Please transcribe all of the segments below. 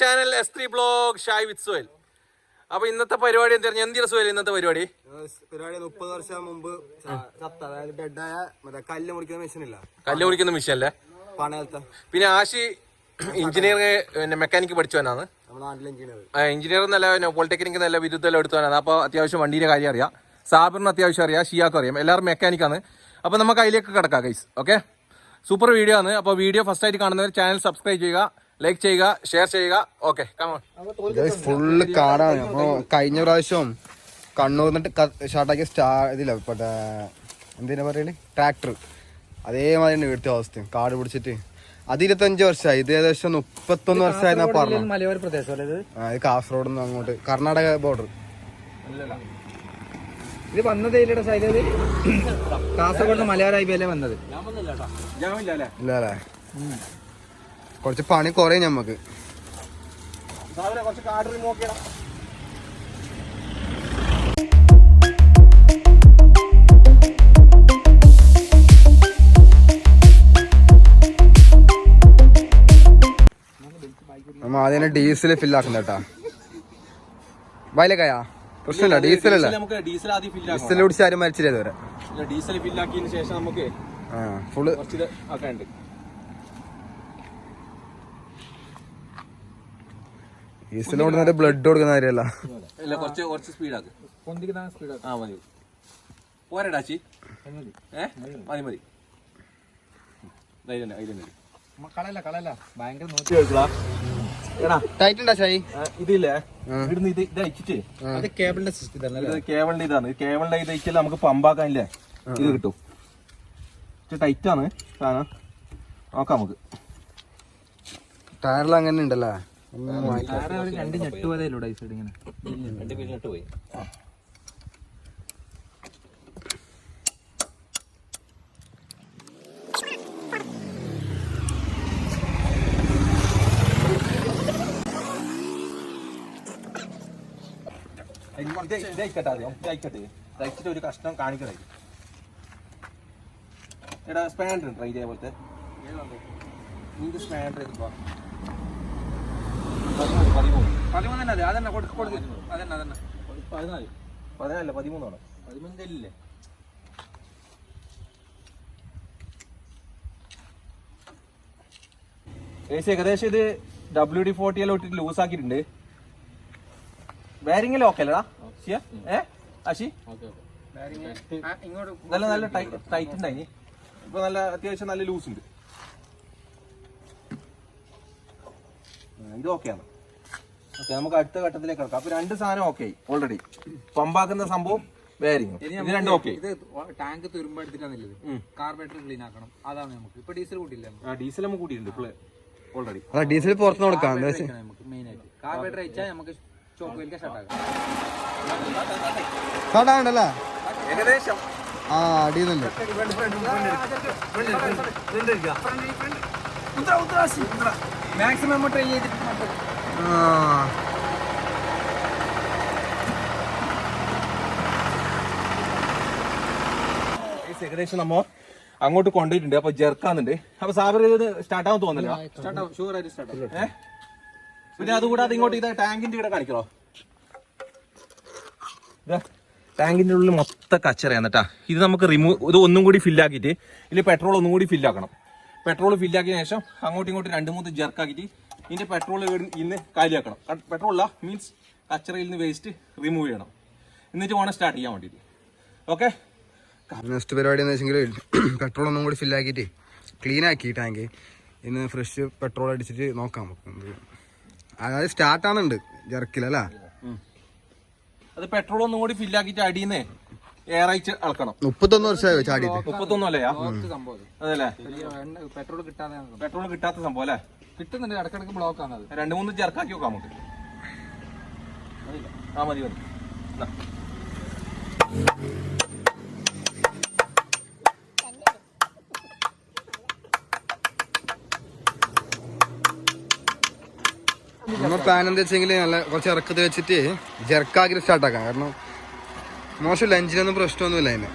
Channel S3 blog Shai വിത്ത് സുഹൈൽ. അപ്പൊ ഇന്നത്തെ പരിപാടി എന്താ? എന്തിനാ സുഹൈൽ ഇന്നത്തെ പരിപാടി? 30 വർഷം മുമ്പ് ചത്ത, അതായത് ഡെഡായ മറ്റേ കല്ല് മുറിക്കുന്ന മെഷീൻ ഇല്ല, കല്ല് മുറിക്കുന്ന മെഷീൻ അല്ലേ പണയത്തെ. പിന്നെ ആശി എഞ്ചിനീയറിംഗ് പിന്നെ മെക്കാനിക്ക് പഠിച്ചവനാണ്. നമ്മുടെ നാട്ടിലെ എഞ്ചിനീയർ എന്നല്ല പോളിടെക്നിക്ക് നല്ല വിരുദ്ധെല്ലാം എടുത്തവനാണ്. അപ്പോൾ അത്യാവശ്യം വണ്ടീൻ്റെ കാര്യം അറിയാം. സാബിറിന് അത്യാവശ്യം അറിയാം, ഷിയാക്കും അറിയാം. എല്ലാവരും മെക്കാനിക്കാണ്. അപ്പോൾ നമുക്ക് അതിലേക്ക് കിടക്കാം ഗൈസ്. ഓക്കെ, സൂപ്പർ വീഡിയോ ആണ്. അപ്പോൾ വീഡിയോ ഫസ്റ്റ് ആയിട്ട് കാണുന്നവർ ചാനൽ സബ്സ്ക്രൈബ് ചെയ്യുക, ലൈക്ക് ചെയ്യുക, ഷെയർ ചെയ്യുക. Okay, come on. ഫുള്ള് കാടാണ്. അപ്പോൾ കഴിഞ്ഞ പ്രാവശ്യം കണ്ണൂർന്നിട്ട് ഷാർട്ടാക്കിയ ഇതില്ല മറ്റേ എന്തിനാ പറയല്, ട്രാക്ടർ അതേമാതിരി വീട്ടിലെ അവസ്ഥയും കാട് പിടിച്ചിട്ട് അത് 25 വർഷമായി. ഇത് ഏകദേശം 31 വർഷമായിരുന്ന പറഞ്ഞു. മലയോര പ്രദേശം ഇത് കാസർഗോഡ് നിന്ന് അങ്ങോട്ട് കർണാടക ബോർഡർ. ഇത് വന്നത് കാസർഗോഡ് മലയോര ഹൈവേയിലെ വന്നത്. ഇല്ലല്ലേ, കുറച്ച് പണി കുറയും ഞമ്മക്ക്. നമ്മ ആദ്യം ഡീസൽ ഫില്ലാക്കുന്ന കേട്ടാ. വയലക്കായാ പ്രശ്നമില്ല, ഡീസലല്ല. ഡീസൽ കുടിച്ച് ആരും മരിച്ചില്ല ഇതുവരെ. ഡീസൽ ഫില്ലാക്കിയതിന് ശേഷം നമുക്ക് ഫുള്ള് ആക്കാനുണ്ട്. ഡീസൽ കൊടുക്കുന്ന ബ്ലഡ് കൊടുക്കുന്ന കാര്യമല്ല. കുറച്ച് സ്പീഡാക്ക്. ആ മതി, പോരടാച്ചി. മതി മതി. ഇതില്ലേ, ഇവിടുന്ന് ഇത് അയച്ചിട്ട് കേബിളിന്റെ സിസ്റ്റം, കേബിളിന്റെ ഇതാണ്. കേബിളിന്റെ ഇത് അയച്ചാൽ നമുക്ക് പമ്പാക്കാനില്ലേ ഇത് കിട്ടും. ടൈറ്റ് ആണ് സാധനം. നോക്കാം നമുക്ക്. ടയറിൽ അങ്ങനെ ഉണ്ടല്ലോ, 2 ഞെട്ട് പോയതല്ലോ ഈ സൈഡ് ഇങ്ങനെ 2 ഞെട്ട് പോയി. ഇതയച്ചിട്ട് ഒരു കഷ്ണം കാണിക്കണേ. എടാ സ്പാൻഡർ ഉണ്ട് ഇതേപോലത്തെ. നിന്റെ സ്പാൻഡർ എടുക്കുക. 13 തന്നെ. അതന്നെ കൊടുക്കും. അതന്നെ 14 13 13 13 ഏകദേശം ഇത് WD-40 എല്ലാം ഇട്ടിട്ട് ലൂസ് ആക്കിയിട്ടുണ്ട്. ബാരിങ്ങിൽ ഓക്കെ അല്ലടാ അശി? നല്ല നല്ല ടൈറ്റ് ഉണ്ടായി. ഇപ്പൊ നല്ല അത്യാവശ്യം നല്ല ലൂസ് ഉണ്ട്. ഇത് ഓക്കെയാണ്. ഓക്കെ, നമുക്ക് അടുത്ത ഘട്ടത്തിലേക്ക് കിടക്കാം. അപ്പൊ 2 സാധനം ഓക്കെ ഓൾറെഡി. പമ്പാക്കുന്ന സംഭവം ബാരിങ്, ഇത് 2 ഓക്കെ. ഇത് ടാങ്ക് തുരുമ്പ് എടുത്തിട്ടാണുള്ളത്. കാർബറേറ്റർ ക്ലീൻ ആക്കണം. അതാണ് നമുക്ക് ഇപ്പൊ ഡീസൽ കൂട്ടില്ല. ഡീസൽ നമുക്ക് കൂട്ടിയിട്ടുണ്ട് ഓൾറെഡി. ഡീസൽ പുറത്ത് കൊടുക്കാം നമുക്ക് മെയിൻ ആയിട്ട്. കാർബറേറ്റർ അയച്ചാൽ നമുക്ക് ചോക്ക് സ്റ്റാർട്ടാക്കാം. സ്റ്റാർട്ടാകണ്ടല്ലേ ഏകദേശം. ആ അടിയുന്നുണ്ട്. മാക്സിമം ട്രൈ ചെയ്തിട്ട് ഏകദേശം നമ്മ അങ്ങോട്ട് കൊണ്ടുപോയിട്ടുണ്ട്. അപ്പൊ ജെർക്കാന്നുണ്ട്. അപ്പൊ സാബർ ഇത് സ്റ്റാർട്ടാവും തോന്നില്ല. പിന്നെ അതുകൂടാതെ ഇങ്ങോട്ട് ഇത് ടാങ്കിന്റെ ഇവിടെ കാണിക്കണോ? ടാങ്കിന്റെ ഉള്ളിൽ മൊത്തം കച്ചറയാണ് കേട്ടാ. ഇത് നമുക്ക് ഇത് ഒന്നും കൂടി ഫില്ലാക്കിയിട്ട് ഇതിൽ പെട്രോൾ ഒന്നും കൂടി ഫില്ലാക്കണം. പെട്രോൾ ഫില്ലാക്കിയ ശേഷം അങ്ങോട്ടും ഇങ്ങോട്ടും 2-3 ജെർക്കാക്കിയിട്ട് ഇതിന്റെ പെട്രോൾ ഇന്ന് കാലിയാക്കണം. പെട്രോളല്ല, മീൻസ് കച്ചറയിൽ നിന്ന് വേസ്റ്റ് റിമൂവ് ചെയ്യണം. എന്നിട്ട് വേണം സ്റ്റാർട്ട് ചെയ്യാൻ വേണ്ടിയിട്ട്. ഓക്കെ, നെക്സ്റ്റ് പരിപാടി എന്ന് വെച്ചെങ്കിൽ പെട്രോൾ ഒന്നും കൂടി ഫില്ലാക്കിയിട്ട് ക്ലീൻ ആക്കി ടാങ്ക് ഇന്ന് ഫ്രഷ് പെട്രോൾ അടിച്ചിട്ട് നോക്കാം നമുക്ക്. അതായത് സ്റ്റാർട്ടാണുണ്ട് ജെർക്കിലല്ലേ. അത് പെട്രോൾ ഒന്നും കൂടി ഫില്ലാക്കിയിട്ട് അടിയുന്നേ എയറയച്ച് അളക്കണം. 31 വർഷമായോ ചാടിയിട്ട്? 31 അല്ലയാ? അതല്ലേ, പെട്രോൾ കിട്ടാത്ത സംഭവം അല്ലേ? കിട്ടുന്നുണ്ട്, ഇടക്കിടക്ക് ബ്ലോക്ക് ആണ്. 2-3 ജെർക്കാക്കി നോക്കാം നമുക്ക്. ആ മതി മതി. നമ്മൾ പ്ലാൻ എന്താ വെച്ചെങ്കിൽ നല്ല കുറച്ച് ഇറക്കത്ത് വെച്ചിട്ട് ജെർക്കാക്കി സ്റ്റാർട്ടാക്കാം. കാരണം മോശമില്ല, എഞ്ചിനൊന്നും പ്രശ്നമൊന്നുമില്ല അതിന്.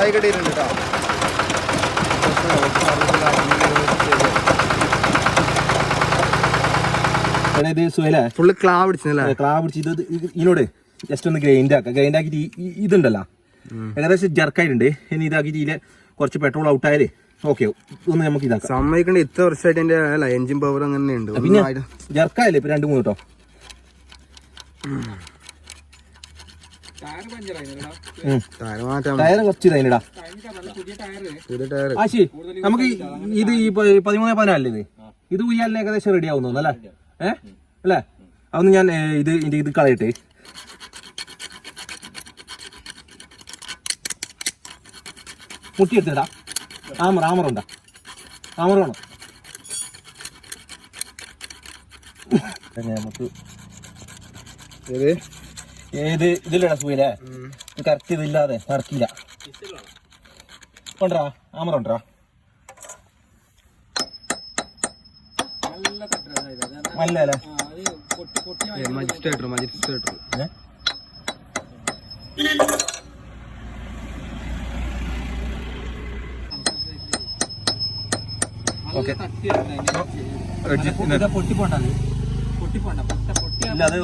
സമ്മായി കെട്ടിയിട്ടുണ്ട് കേട്ടോ. ഇത് സുഹേലേ ഫുള്ള് ക്ലാ പിടിച്ചല്ലേ? ക്ലാ പിടിച്ച് ഇത് ഇതിനോട് ജസ്റ്റ് ഒന്ന് ഗ്രൈൻഡ് ആക്കുക. ഗ്രൈൻഡ് ആക്കിയിട്ട് ഇതുണ്ടല്ലോ ഏകദേശം ജർക്കായിട്ടുണ്ട്. ഇനി ഇതാക്കിയിട്ട് ഇതിലെ കുറച്ച് പെട്രോൾ ഔട്ടായാലേ ഓക്കെ ഒന്ന് നമുക്ക് ഇതാക്കാം. സമ്മതിക്കണ്ട, ഇത്ര വർഷമായിട്ട് എന്റെ എൻജിൻ പവർ അങ്ങനെ ഉണ്ട്. പിന്നെ ജർക്കായല്ലേ ഇപ്പൊ 2-3 കേട്ടോ. ടയർ കുറച്ച് ഇതായിടാ. ആശി നമുക്ക് ഇത് ഈ 13-14 ഇത് ഉയ്യാലിന് ഏകദേശം റെഡി ആവുന്നു അല്ലേ? അല്ലേ? അതൊന്ന് ഞാൻ ഇത് കളയട്ടെ. മുട്ടിയെടുത്തിടാ. ആമറുണ്ടോ? ആമർ വേണം. നമുക്ക് ഇതില്ലടാ സൂയിലേ കറക്റ്റ് ഇതില്ലാതെ നടക്കില്ല. കൊണ്ടറാ ആമറുണ്ടോ? മല്ലല്ലേ മജിസ്ട്രേറ്റർ ഇല്ല അത്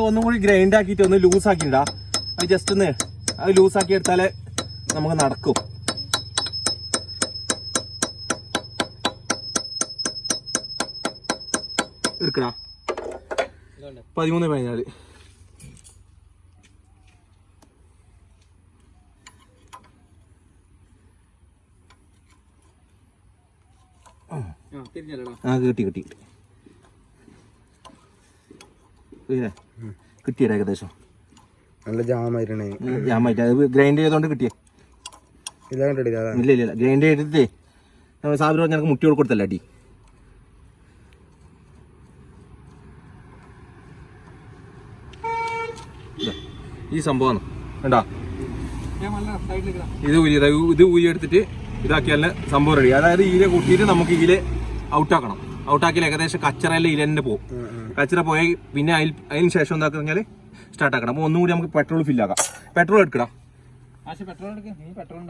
ഒന്നും കൂടി ഗ്രൈൻഡ് ആക്കിയിട്ട് ഒന്ന് ലൂസ് ആക്കിണ്ടാ. അത് ജസ്റ്റ് ഒന്ന് അത് ലൂസ് ആക്കി എടുത്താലേ നമുക്ക് നടക്കും. എടുക്കടാ 13-14 കിട്ടി കിട്ടിയടാ ഏകദേശം. നല്ല ജാമായിട്ടാണ്. ജാമായിട്ട് അത് ഗ്രൈൻഡ് ചെയ്തോണ്ട് കിട്ടിയേ. ഇല്ല ഗ്രൈൻഡ് ചെയ്തിട്ടേ സാബിന് പറഞ്ഞ എനിക്ക് മുട്ടി കൊടുത്തല്ല അടി. ഈ സംഭവമാണ് വേണ്ടാ. ഇത് ഊരിയെടുത്തിട്ട് ഇതാക്കിയാൽ സംഭവം റെഡി. അതായത് ഈല കൂട്ടിയിട്ട് നമുക്ക് ഈല് ഔട്ടാക്കണം. ഔട്ടാക്കിയാൽ ഏകദേശം കച്ചറയിലെ ഈല തന്നെ പോകും. കച്ചറ പോയി പിന്നെ അതിന് ശേഷം എന്താക്കുക കഴിഞ്ഞാൽ സ്റ്റാർട്ട് ആക്കണം. അപ്പോൾ ഒന്നുകൂടി നമുക്ക് പെട്രോൾ ഫില്ലാക്കാം. പെട്രോൾ എടുക്കണം.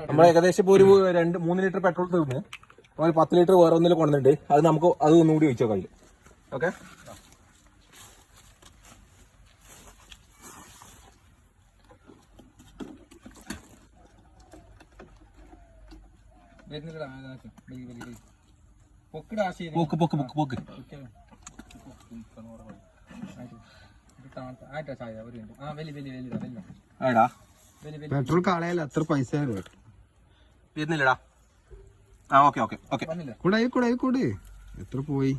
നമ്മൾ ഏകദേശം ഇപ്പോൾ ഒരു 2-3 ലിറ്റർ പെട്രോൾ തീർന്ന് ഒരു 10 ലിറ്റർ വേറെ ഒന്നിൽ കൊണ്ടുവന്നിട്ടുണ്ട്. അത് നമുക്ക് അത് ഒന്നുകൂടി ഒഴിച്ചോ കയ്യിൽ. ഓക്കെ പൊക്ക് പെട്രോൾ കളയല്ല, അത്ര പൈസ വരുന്നില്ലടാ. ഓക്കെ കൂടെ എത്ര പോയി?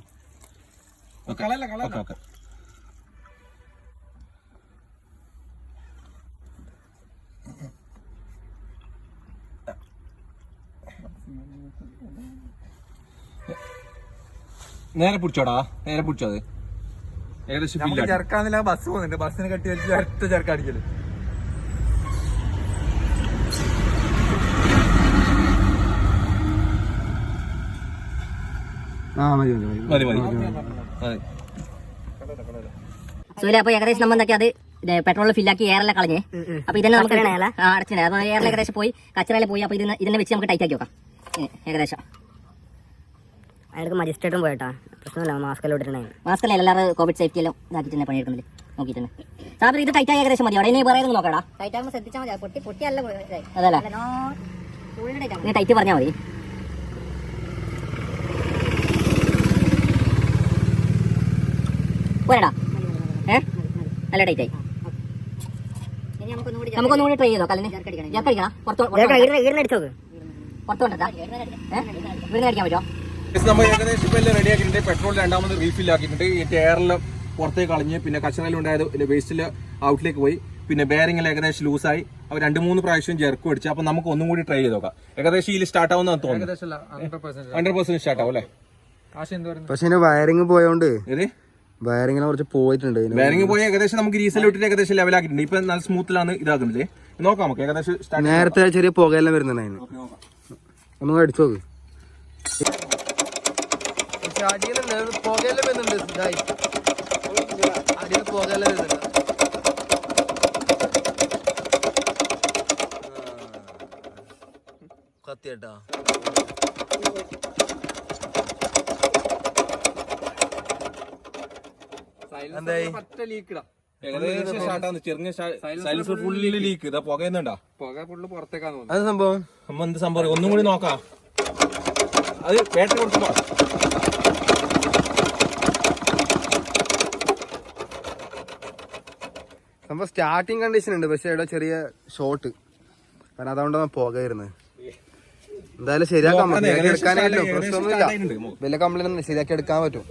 നേരെ പിടിച്ചോടാ, നേരെ പിടിച്ചോ. അത് ഏകദേശം ചേർക്കാന്നില്ല. ബസ് പോകുന്നുണ്ട്, ബസ്സിന് കട്ടി വലിച്ച് അടുത്ത ചേർക്കടിക്കല്. സൂര്യ അപ്പൊ ഏകദേശം നമ്മൾ എന്തൊക്കെ അത് പെട്രോൾ ഫില്ലാക്കി എയറെല്ലാം കളഞ്ഞേ. അപ്പൊ ഇതന്നെ നമുക്ക് അടച്ചിട്ടുണ്ട്. അപ്പൊ എയറിൽ ഏകദേശം പോയി കച്ചറയിൽ പോയി. അപ്പൊ ഇതിനെ വെച്ച് നമുക്ക് ടൈറ്റ് ആക്കി നോക്കാം ഏകദേശം. അയാൾക്ക് മജിസ്ട്രേറ്റും പോയിട്ടാ പ്രശ്നമില്ല. മാസ്കെല്ലാം ഇട്ടിട്ടുണ്ടായി. മാസ്കല്ല എല്ലാവരും കോവിഡ് സേഫ്റ്റി എല്ലാം ഇതാക്കിട്ട് തന്നെ പണിയെടുക്കുന്നില്ല നോക്കിയിട്ട്. സാബിർ ഇത് ടൈറ്റ് ആയി ഏകദേശം മതി. അവിടെ ഇനി വേറെ നോക്കടാ. ടൈറ്റ് ആകുമ്പോൾ ശ്രദ്ധിച്ചാൽ മതി. പൊട്ടിയല്ല അതല്ല നീ ടൈറ്റ് പറഞ്ഞാൽ മതി. പോരടാ നല്ല ടൈറ്റ് ആയി. നമുക്കൊന്നുകൂടി ട്രൈ ചെയ്തോ. കല്ലിന് ജർക്കടിക്കണം. പുറത്തോട്ടാ വീടിന് അടിക്കാൻ പറ്റുമോ? നമ്മൾ ഏകദേശം ഇപ്പൊ എല്ലാം റെഡി ആക്കിയിട്ടുണ്ട്. പെട്രോൾ രണ്ടാമത് റീഫിൽ ആക്കിയിട്ടുണ്ട്. ഈ ടയറിലും പുറത്തേക്ക് കളഞ്ഞ് പിന്നെ കച്ചറയിലുണ്ടായത് വേസ്റ്റിൽ ഔട്ടിലേക്ക് പോയി. പിന്നെ ബെയറിംഗിൽ ഏകദേശം ലൂസായി. അവർ 2-3 പ്രാവശ്യം ജെർക്ക് അടിച്ചു. അപ്പൊ നമുക്ക് ഒന്നും കൂടി ട്രൈ ചെയ്ത് നോക്കാം. ഏകദേശം ഇതിൽ സ്റ്റാർട്ട് ആവുന്ന തോന്നുന്നു. 100% സ്റ്റാർട്ട് ആവും അല്ലേ? പക്ഷെ വയറിംഗ് പോയോണ്ട് വയറിംഗിനെ കുറച്ച് പോയിട്ടുണ്ട്. ബെയറിംഗ് പോയി ഏകദേശം നമുക്ക് ഡീസൽ ഇട്ടിട്ട് ഏകദേശം ലെവലാക്കിയിട്ടുണ്ട്. ഇപ്പൊ നല്ല സ്മൂത്തിലാണ് ഇതാക്കുന്നത്. നോക്കാം നമുക്ക് ഏകദേശം. നേരത്തെ ചെറിയ പുകയെല്ലാം വരുന്നുണ്ട് അതിന്. ഒന്നും അടിച്ചു നോക്ക്. പുകയെല്ലാം വരുന്നുണ്ട്. അടിയിൽ പുകയെല്ലാം വരുന്നുണ്ട്. വൃത്തിയായിട്ടാ. എന്തായി ഏകദേശം സ്റ്റാർട്ടാന്ന്. ചെറിയ സൈലൻസർ ഫുള്ളി ലീക്ക്. ഇതാ പുകയുന്നുണ്ടാ? പുക ഫുള്ള് പുറത്തേക്കാന്ന് തോന്നുന്നു. അത് സംഭവം അമ്മ എന്ത് സംഭവം ഒന്നും കൂടി നോക്കാം. അത് ബാറ്ററി കൊടുക്കുമ്പോ സംഭവം സ്റ്റാർട്ടിങ് കണ്ടീഷൻ ഉണ്ട്, പക്ഷെ ഇവിടെ ചെറിയ ഷോർട്ട്, കാരണം അതുകൊണ്ടാണ് പോകായിരുന്നത്. എന്തായാലും ശരിയാക്കാൻ എടുക്കാനായില്ലോ, പ്രശ്നമൊന്നുമില്ല. വലിയ കംപ്ലൈന്റ് ഒന്നും ശരിയാക്കി എടുക്കാൻ പറ്റും.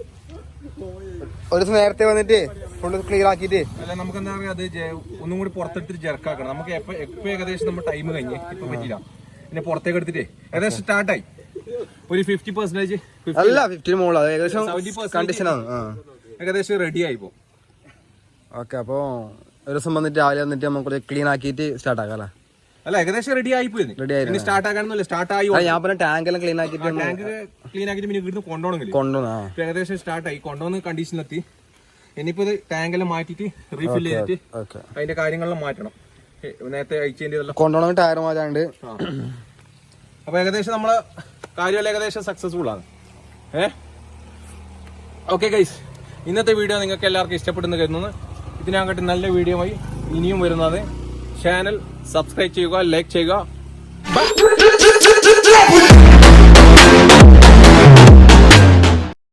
ഒരു ദിവസം നേരത്തെ വന്നിട്ട് ഫുള്ള് ക്ലിയർ ആക്കിയിട്ട്. അല്ല നമുക്ക് എന്താ പറയാ, അത് ഒന്നും കൂടി പുറത്തെടുത്തിട്ട് ജെർക്കാക്കണം. നമുക്ക് എപ്പോ ഏകദേശം നമ്മുടെ ടൈം കഴിഞ്ഞ് ഇപ്പൊ പറ്റില്ല. പിന്നെ പുറത്തേക്ക് എടുത്തിട്ട് ഏകദേശം സ്റ്റാർട്ടായി ഒരു 50%. അല്ല 50 മോള് ഏകദേശം കണ്ടീഷനാണ്. ഏകദേശം റെഡി ആയിപ്പോ. ഓക്കെ, അപ്പൊ ഒരു ദിവസം വന്നിട്ട് രാവിലെ വന്നിട്ട് നമുക്ക് ക്ലീൻ ആക്കിയിട്ട് സ്റ്റാർട്ട് ആക്കാം അല്ലേ? അല്ല ഏകദേശം റെഡി ആയിപ്പോയി. റെഡി ആയി സ്റ്റാർട്ട് ആക്കാനൊന്നുമില്ല, സ്റ്റാർട്ട് ആയി. ഞാൻ പറഞ്ഞ ടാങ്ക് എല്ലാം ക്ലീൻ ആക്കിയിട്ട് ടാങ്ക് ക്ലീൻ ആക്കിയിട്ട് പിന്നെ ഇവിടുന്ന് കൊണ്ടുപോകണമെങ്കിൽ ഏകദേശം സ്റ്റാർട്ട് ആയി. കൊണ്ടുവന്ന് കണ്ടീഷനിലെത്തി. ഇനിയിപ്പോ ഇത് ടാങ്കെല്ലാം മാറ്റിട്ട് റീഫിൽ ചെയ്തിട്ട് അതിന്റെ കാര്യങ്ങളെല്ലാം മാറ്റണം. നേരത്തെ അയച്ചതിന്റെ കൊണ്ടുപോകണം. ടയർ മാറ്റാണ്ട്. അപ്പൊ ഏകദേശം നമ്മളെ കാര്യമെല്ലാം ഏകദേശം സക്സസ്ഫുൾ ആണ്. ഓക്കെ ഗൈസ്, ഇന്നത്തെ വീഡിയോ നിങ്ങൾക്ക് എല്ലാവർക്കും ഇഷ്ടപ്പെടുന്നു കരുതുന്നു. ഇതിനകത്ത് നല്ല വീഡിയോ ആയി ഇനിയും വരുന്നത്. ചാനൽ സബ്സ്ക്രൈബ് ചെയ്യുക, ലൈക്ക് ചെയ്യുക. ബൈ.